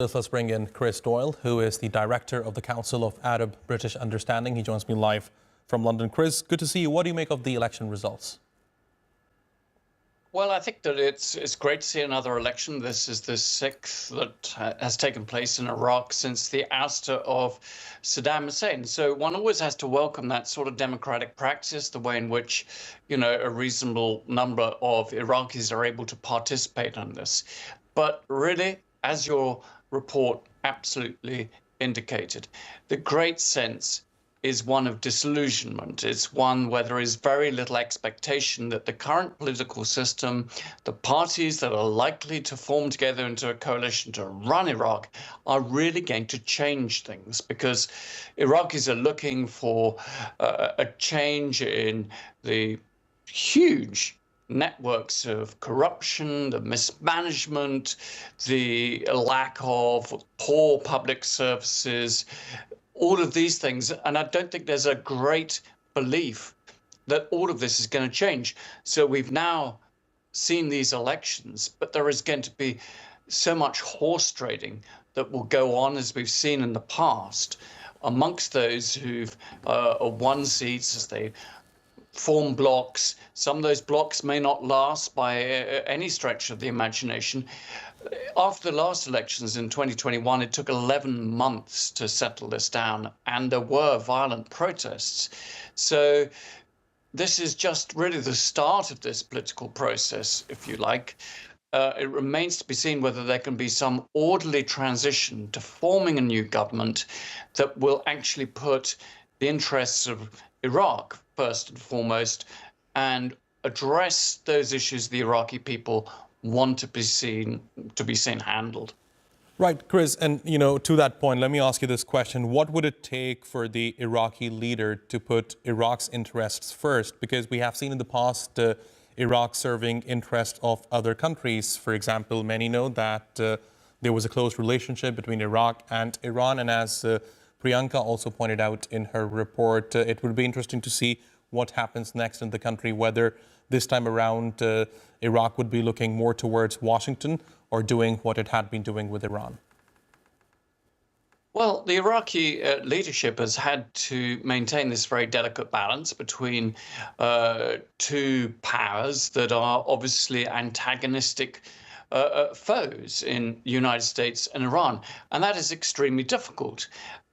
Let's bring in Chris Doyle, who is the director of the Council of Arab-British Understanding. He joins me live from London. Chris, good to see you. What do you make of the election results? Well, I think that it's great to see another election. This is the sixth that has taken place in Iraq since the ouster of Saddam Hussein. So one always has to welcome that sort of democratic practice, the way in which, a reasonable number of Iraqis are able to participate in this. But really, as your report absolutely indicated, the great sense is one of disillusionment. It's one where there is very little expectation that the current political system, the parties that are likely to form together into a coalition to run Iraq, are really going to change things, because Iraqis are looking for a change in the huge networks of corruption, the mismanagement, the lack of poor public services, all of these things. And I don't think there's a great belief that all of this is going to change. So we've now seen these elections, but there is going to be so much horse trading that will go on, as we've seen in the past, amongst those who've won seats as they form blocks. Some of those blocks may not last by any stretch of the imagination. After the last elections in 2021, it took 11 months to settle this down, and there were violent protests. So this is just really the start of this political process, if you like. It remains to be seen whether there can be some orderly transition to forming a new government that will actually put the interests of Iraq first and foremost, and address those issues the Iraqi people want to be seen handled. Right, Chris, and to that point, let me ask you this question. What would it take for the Iraqi leader to put Iraq's interests first? Because we have seen in the past Iraq serving interests of other countries. For example, many know that there was a close relationship between Iraq and Iran, and as Priyanka also pointed out in her report, it would be interesting to see what happens next in the country, whether this time around Iraq would be looking more towards Washington or doing what it had been doing with Iran. Well, the Iraqi leadership has had to maintain this very delicate balance between two powers that are obviously antagonistic foes in the United States and Iran, and that is extremely difficult.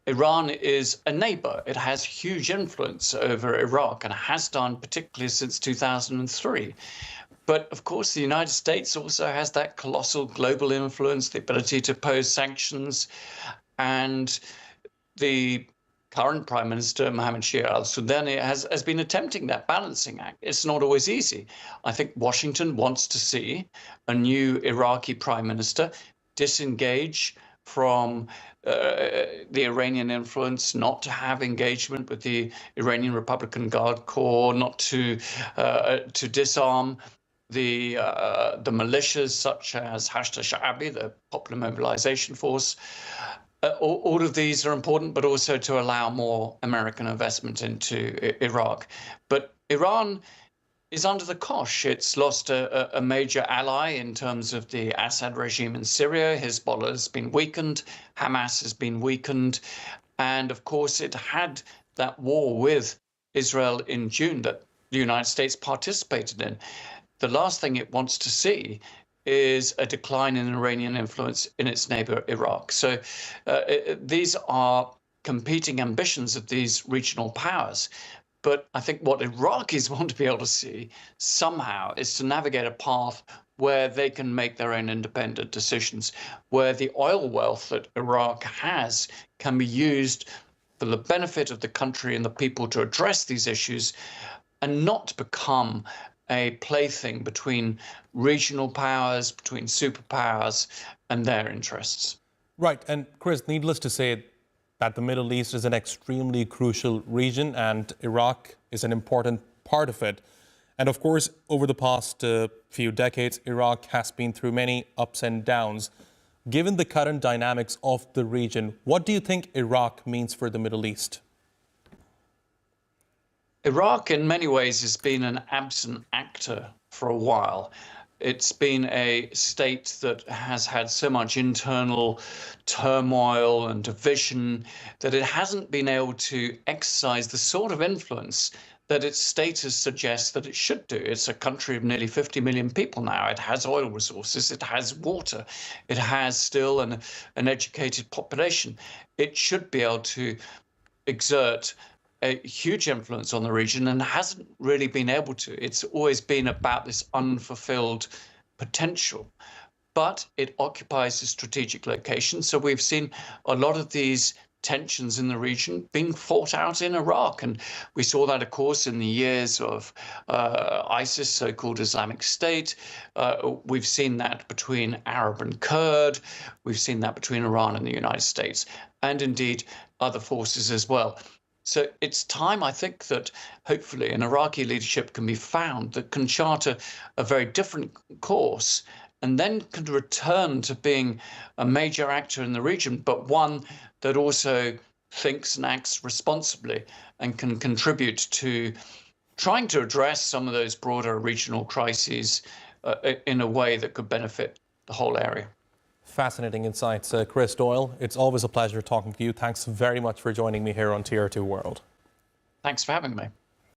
Iran is a neighbor. It has huge influence over Iraq, and has done particularly since 2003. But of course, the United States also has that colossal global influence, the ability to pose sanctions. And the current Prime Minister, Mohammed Shia al-Sudani, has been attempting that balancing act. It's not always easy. I think Washington wants to see a new Iraqi Prime Minister disengage from the Iranian influence, not to have engagement with the Iranian Republican Guard Corps, not to disarm the militias such as Hashd al-Sha'abi, the Popular Mobilization Force. All of these are important, but also to allow more American investment into Iraq. But Iran is under the cosh. It's lost a major ally in terms of the Assad regime in Syria. Hezbollah has been weakened. Hamas has been weakened. And of course, it had that war with Israel in June that the United States participated in. The last thing it wants to see is a decline in Iranian influence in its neighbor, Iraq. So these are competing ambitions of these regional powers. But I think what Iraqis want to be able to see somehow is to navigate a path where they can make their own independent decisions, where the oil wealth that Iraq has can be used for the benefit of the country and the people to address these issues, and not become a plaything between regional powers, between superpowers and their interests. Right. And Chris, needless to say that the Middle East is an extremely crucial region, and Iraq is an important part of it. And of course, over the past few decades, Iraq has been through many ups and downs. Given the current dynamics of the region, what do you think Iraq means for the Middle East? Iraq, in many ways, has been an absent actor for a while. It's been a state that has had so much internal turmoil and division that it hasn't been able to exercise the sort of influence that its status suggests that it should do. It's a country of nearly 50 million people now. It has oil resources, it has water, it has still an educated population. It should be able to exert a huge influence on the region and hasn't really been able to. It's always been about this unfulfilled potential, but it occupies a strategic location. So we've seen a lot of these tensions in the region being fought out in Iraq. And we saw that, of course, in the years of ISIS, so-called Islamic State. We've seen that between Arab and Kurd. We've seen that between Iran and the United States, and indeed other forces as well. So it's time, I think, that hopefully an Iraqi leadership can be found that can chart a very different course and then can return to being a major actor in the region, but one that also thinks and acts responsibly and can contribute to trying to address some of those broader regional crises in a way that could benefit the whole area. Fascinating insights. Chris Doyle, it's always a pleasure talking to you. Thanks very much for joining me here on TR2 World. Thanks for having me.